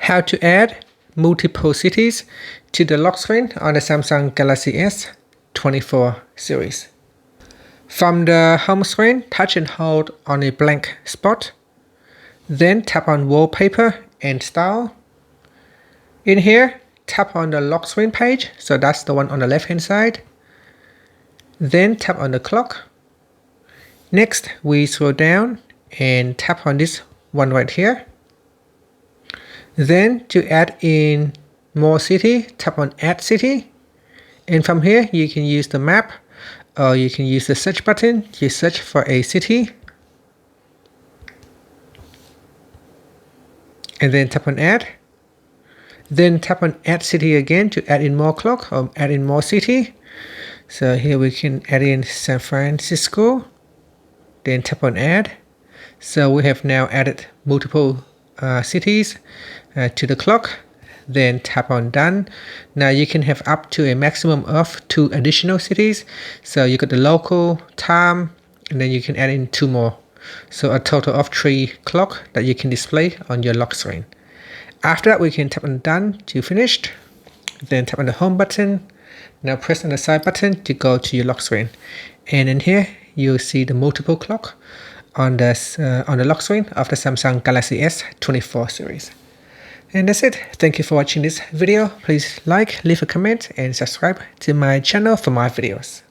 how to add multiple cities to the lock screen on the Samsung Galaxy S24 series. From the home screen, touch and hold on a blank spot. Then tap on Wallpaper and Style. In here, tap on the lock screen page, so that's the one on the left hand side. Then tap on the clock. Next, we scroll down and tap on this one right here. Then to add in more city, tap on Add City. And from here, you can use the map or you can use the search button to search for a city. And then tap on Add. Then tap on Add City again to add in more clock or add in more city. So here we can add in San Francisco. Then tap on Add. So we have now added multiple cities to the clock. Then tap on Done. Now you can have up to a maximum of 2 additional cities. So you got the local, time, and then you can add in 2 more. So a total of 3 clock that you can display on your lock screen. After that, we can tap on Done to finished. Then tap on the Home button. Now press on the side button to go to your lock screen. And in here, you'll see the multiple clock on the lock screen of the Samsung Galaxy S24 series. And that's it. Thank you for watching this video. Please like, leave a comment, and subscribe to my channel for more videos.